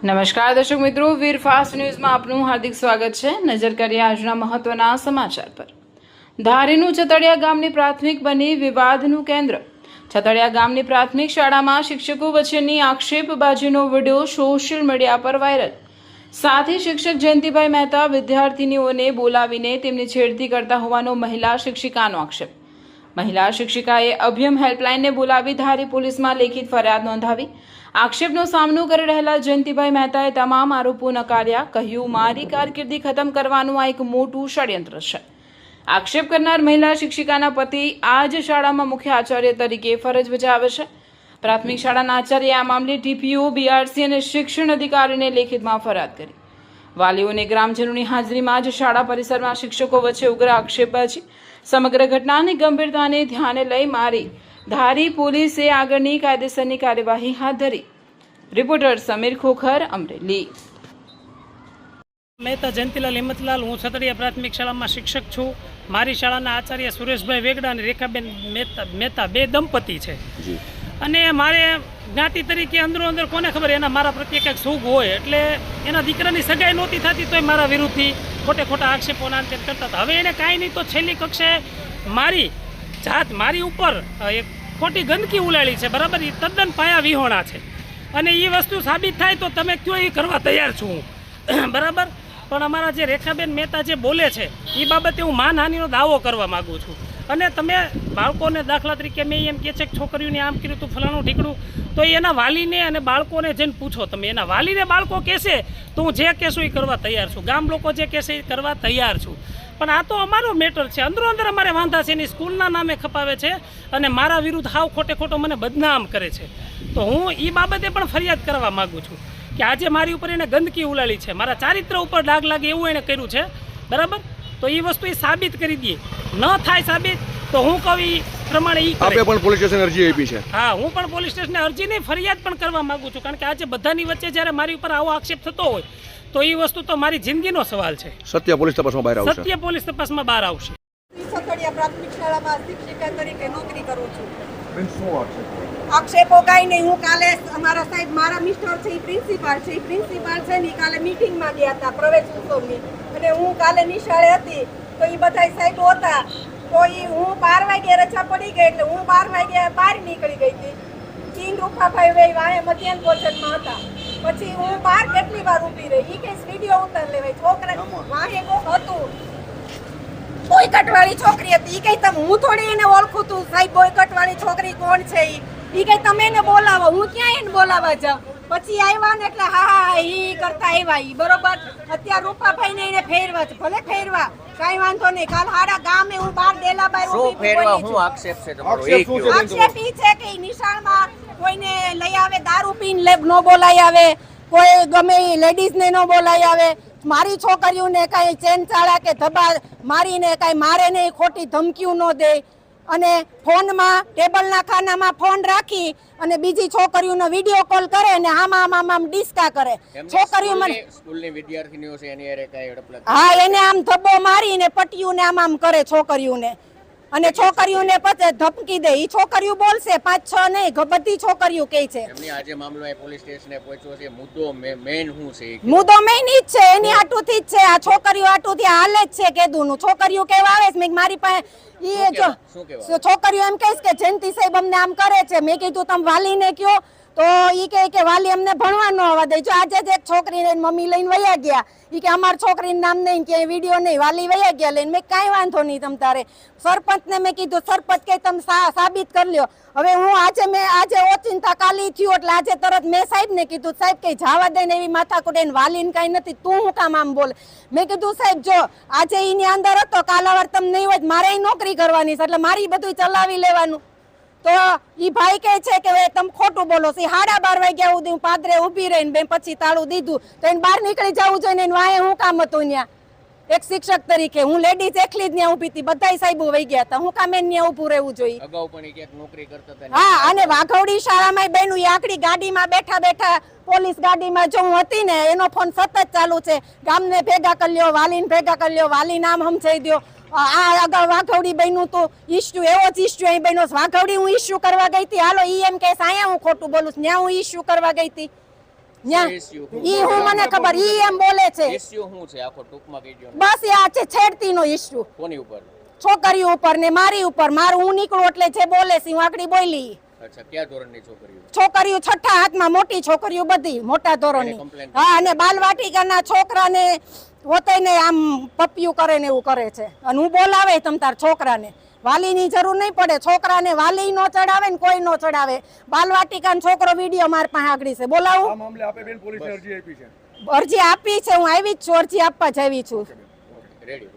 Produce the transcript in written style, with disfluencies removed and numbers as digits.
નમસ્કાર દર્શક મિત્રો, વીર ફાસ્ટ ન્યૂઝમાં આપનું હાર્દિક સ્વાગત છે। નજર કરીએ આજના મહત્વના સમાચાર પર। ધારીનું છતડિયા ગામની પ્રાથમિક બની વિવાદનું કેન્દ્ર। છતડિયા ગામની પ્રાથમિક શાળામાં શિક્ષકો વચ્ચેની આક્ષેપબાજીનો વિડીયો સોશિયલ મીડિયા પર વાયરલ। સાથે શિક્ષક જયંતિભાઈ મહેતા વિદ્યાર્થીનીઓને બોલાવીને તેમની છેડતી કરતા હોવાનો મહિલા શિક્ષિકાનો આક્ષેપ। મહિલા શિક્ષિકાએ અભયમ હેલ્પલાઇનને બોલાવી ધારી પોલીસમાં લેખિત ફરિયાદ નોંધાવી। આક્ષેપનો સામનો કરી રહેલા જયંતિભાઈ મહેતાએ તમામ આરોપો નકાર્યા। કહ્યું, મારી કારકિર્દી ખતમ કરવાનું આ એક મોટું ષડયંત્ર છે। આક્ષેપ કરનાર મહિલા શિક્ષિકાના પતિ આ જ શાળામાં મુખ્ય આચાર્ય તરીકે ફરજ બજાવે છે। પ્રાથમિક શાળાના આચાર્યએ આ મામલે ટીપીઓ, બીઆરસી અને શિક્ષણ અધિકારીને લેખિતમાં ફરિયાદ કરી। વાલીઓને ગ્રામજનોની હાજરીમાં જ શાળા પરિસરમાં શિક્ષકો વચ્ચે ઉગ્ર આક્ષેપબાજી। સમગ્ર ઘટનાની ગંભીરતાને ધ્યાને લઈ મારી ધારી પોલીસે આગળની કાયદેસરની કાર્યવાહી હાથ ધરી। રિપોર્ટર સમીર ખોખર, અમરેલી। મહેતા જયંતિલાલ હિંમતલાલ, હું છતડિયા પ્રાથમિક શાળામાં શિક્ષક છું। મારી શાળાના આચાર્ય સુરેશભાઈ વેગડા અને રેખાબેન મહેતા બે દંપતી છે અને મારે જ્ઞાતિ તરીકે અંદરો અંદર કોને ખબર એના મારા પ્રત્યે કંઈક સુખ હોય, એટલે એના દીકરાની સગાઈ નહોતી થતી તોય મારા વિરુદ્ધથી ખોટા આક્ષેપોના અંતે કરતા હતા। હવે એને કાંઈ નહીં તો છેલ્લી કક્ષાએ મારી ઉપર એક ખોટી ગંદકી ઉલાળી છે, બરાબર। એ તદ્દન પાયા વિહોણા છે અને એ વસ્તુ સાબિત થાય તો તમે કયો એ કરવા તૈયાર છું હું, બરાબર। પણ અમારા જે રેખાબેન મહેતા જે બોલે છે એ બાબતે હું માનહાનિનો દાવો કરવા માગું છું। અને તમે બાળકોને દાખલા તરીકે મેં એમ કહે છે કે છોકરીઓને આમ કર્યું તું, ફલાણું ઢીકડું, તો એના વાલીને અને બાળકોને જઈને પૂછો તમે। એના વાલીને બાળકો કહેશે તો હું જે કહેશું એ કરવા તૈયાર છું, ગામ લોકો જે કહેશે એ કરવા તૈયાર છું। પણ આ તો અમારો મેટર છે, અંદરો અંદર અમારે વાંધા છે, એની સ્કૂલના નામે ખપાવે છે અને મારા વિરુદ્ધ હાવ ખોટો મને બદનામ કરે છે। તો હું એ બાબતે પણ ફરિયાદ કરવા માગું છું કે આજે મારી ઉપર એને ગંદકી ઉલાળી છે, મારા ચારિત્ર ઉપર ડાઘ લાગે એવું એને કર્યું છે, બરાબર। તો એ વસ્તુ એ સાબિત કરી દે, ન થાય સાબિત તો હું કહું એ પ્રમાણે આપણે પણ પોલીસ સ્ટેશન અરજી આપી છે। હા, હું પણ પોલીસ સ્ટેશને અરજીની ફરિયાદ પણ કરવા માંગુ છું, કારણ કે આજે બધાની વચ્ચે જ્યારે મારી ઉપર આવો આક્ષેપ થતો હોય તો એ વસ્તુ તો મારી જિંદગીનો સવાલ છે। સત્ય પોલીસ તપાસમાં બહાર આવશે। સત્ય પોલીસ તપાસમાં બહાર આવશે। છતડિયા પ્રાથમિક શાળામાં શિક્ષિકા તરીકે નોકરી કરું છું। બેન, શું આક્ષેપ? આક્ષેપો કાંઈ નહીં। હું કાલે અમારા સાહેબ, મારા મિસ્ટર છે એ પ્રિન્સિપાલ છે ને કાલે મીટિંગમાં ગયા હતા પ્રવેશ ઉત્સવની, અને હું કાલે નિશાળે હતી તો એ બધા સાહેબો હતા તો એ હું 12 વાગે રજા પડી ગઈ એટલે હું 12 વાગે બહાર નીકળી ગઈ હતી। કિંગ રૂપાભાઈ ભાઈ વાંહે મધ્યાહન ભોજનમાં હતા, પછી હું બહાર કેટલી વાર ઊભી રહી, એ કઈ વિડીયો ઉતાર લેવાય। છોકરા વાંહે કોક હતું, બોયકટ વાળી છોકરી હતી, એ કઈ તમે, હું થોડી એને ઓળખું તું સાહેબ બોયકટ વાળી છોકરી કોણ છે એ કઈ તમે એને બોલાવો, હું ક્યાં એને બોલાવવા જાઉં। પછી આવ્યા ને એટલે હા ઈ કરતા આવ્યા ઈ, બરોબર। અત્યારે રૂપાભાઈ ને એને ફેરવા છે, ભલે ફેરવા, કઈ વાંધો નહીં। કાલ હાડા ગામે હું બાર ડેલાબાઈ શું ફેરવા હું આક્ષેપ છે તમારો? આક્ષેપ ઈ છે કે નિશાળમાં કોઈને લઈ આવે, દારૂ પીને ન બોલાઈ આવે, કોઈ ગમે લેડીઝ ને ન બોલાઈ આવે, મારી છોકરીઓને કઈ ચેન ચાળા કે ધબા મારીને કઈ મારે નહીં, ખોટી ધમકીઓ ન દે, અને ફોનમાં ટેબલના ખાનામાં ફોન રાખી અને બીજી છોકરીઓનો વિડીયો કોલ કરે ને આમ ડિસ્કા કરે। છોકરીઓ મને સ્કૂલની વિદ્યાર્થીનીઓ છે એની અરે કાઈ હડપલા, હા, એને આમ ધબ્બો મારીને પટીઓને આમ કરે છોકરીઓને, અને છોકરીઓને પછી ધમકી દે। ઈ છોકરીઓ બોલશે, 5-6 નહીં, બધી છોકરીઓ કહે છે। એમની આજે મામલો એ પોલીસ સ્ટેશને પહોંચ્યો છે, મુદ્દો મેઇન શું છે? મુદ્દો મેઇન ઈ જ છે, એની આટુથી જ છે, આ છોકરીઓ આટુથી હાલે જ છે કેદુનું। છોકરીઓ કેવા આવે છે, મારી પાસે ઈ જો છોકરીઓ એમ કહીશ કે જયંતિ સાહેબ અમને આમ કરે છે। મેં કીધું તમે વાલીને કયો, તો ઈ કે વાલી અમને ભણવા ન આવવા દે। જો આજે જ એક છોકરીને મમ્મી લઈને વયા ગયા, ઈ કે અમાર છોકરીનું નામ નહીં, કે વિડીયો નહીં, વાલી વયા ગયા લઈને। મેં કાંઈ વાંધો નહીં તમ તારે। સરપંચને મેં કીધું, સરપંચ કે તમે સાબિત કરી લ્યો। હવે હું આજે ઓચિંતા કાલી થયું એટલે આજે તરત મેં સાહેબને કીધું, સાહેબ કઈ જવા દે ને એવી માથાકૂટ, એને વાલીને કાંઈ નથી, તું હું કામ આમ બોલે? મેં કીધું સાહેબ જો આજે એની અંદર હતો, કાલ અવાર તમે નહીં હોય મારે નોકરી કરવાની છે, એટલે મારી બધું ચલાવી લેવાનું। તો ઈ ભાઈ કહે છે કે તમે ખોટું બોલો છો। 12:30 વાગ્યા સુધી હું પાદરે ઊભી રહીને બેન પછી તાળું દીધું તો એને બહાર નીકળી જવું જોઈએ ને વાંહે હું કામ હતું ત્યાં એક શિક્ષક તરીકે? હું લેડીઝ એકલી જ ત્યાં ઊભી હતી, બધાય સાહેબો વહી ગયા હતા, હું કામ એને ત્યાં ઊભું રહેવું જોઈએ? અગાઉ પણ એક નોકરી કરતા હતા। હા, અને વાઘોડી શાળામાં બેનું આકડી ગાડીમાં બેઠા પોલીસ ગાડીમાં જો હું હતી ને એનો ફોન સતત ચાલુ છે, ગામને ભેગા કરી લ્યો, વાલીને ભેગા કરી લ્યો, વાલી નામ સમજાઈ દો। આ અગાઉ વાઘોડી બન્યું તો ઇસ્યુ, એવો જ ઇસ્યુ અહીં બન્યો। વાઘોડી હું ઇસ્યુ કરવા ગઈ હતી, હાલો ઈ એમ કે અહીંયા હું ખોટું બોલું છું, ત્યાં હું ઇસ્યુ કરવા ગઈ હતી। ન્યા issue? ઈ હું મને ખબર ઈ એમ બોલે છે ઇસ્યુ શું છે આખો ટૂંકમાં કહી દો ને. બસ એ આ છે છેડતીનો ઇશ્યુ કોની ઉપર? છોકરીઓ ઉપર ને મારી ઉપર મારું હું નીકળું એટલે જે બોલે છે હું આગળ બોલી અચ્છા, કયા ધોરણની છોકરીઓ? છોકરીઓ છઠ્ઠા હાથમાં મોટી છોકરીઓ બધી મોટા એને ધોરણની complaint હા અને બાલવાટિકાના છોકરાને હોતેને આમ પપિયું કરે ને એવું કરે છે અને હું બોલાવે તમ તાર છોકરાને વાલીની જરૂર નહીં પડે છોકરાને વાલી નો ચડાવે ને કોઈ નો ચડાવે બાલવાટિકાનો છોકરો વિડીયો માર પાસે આગળ છે બોલાવું મામલે આપે બેન પોલીસને અરજી આપી છે અરજી આપી છે હું આવી જ છું અરજી આપવા જ આવી છું રેડી.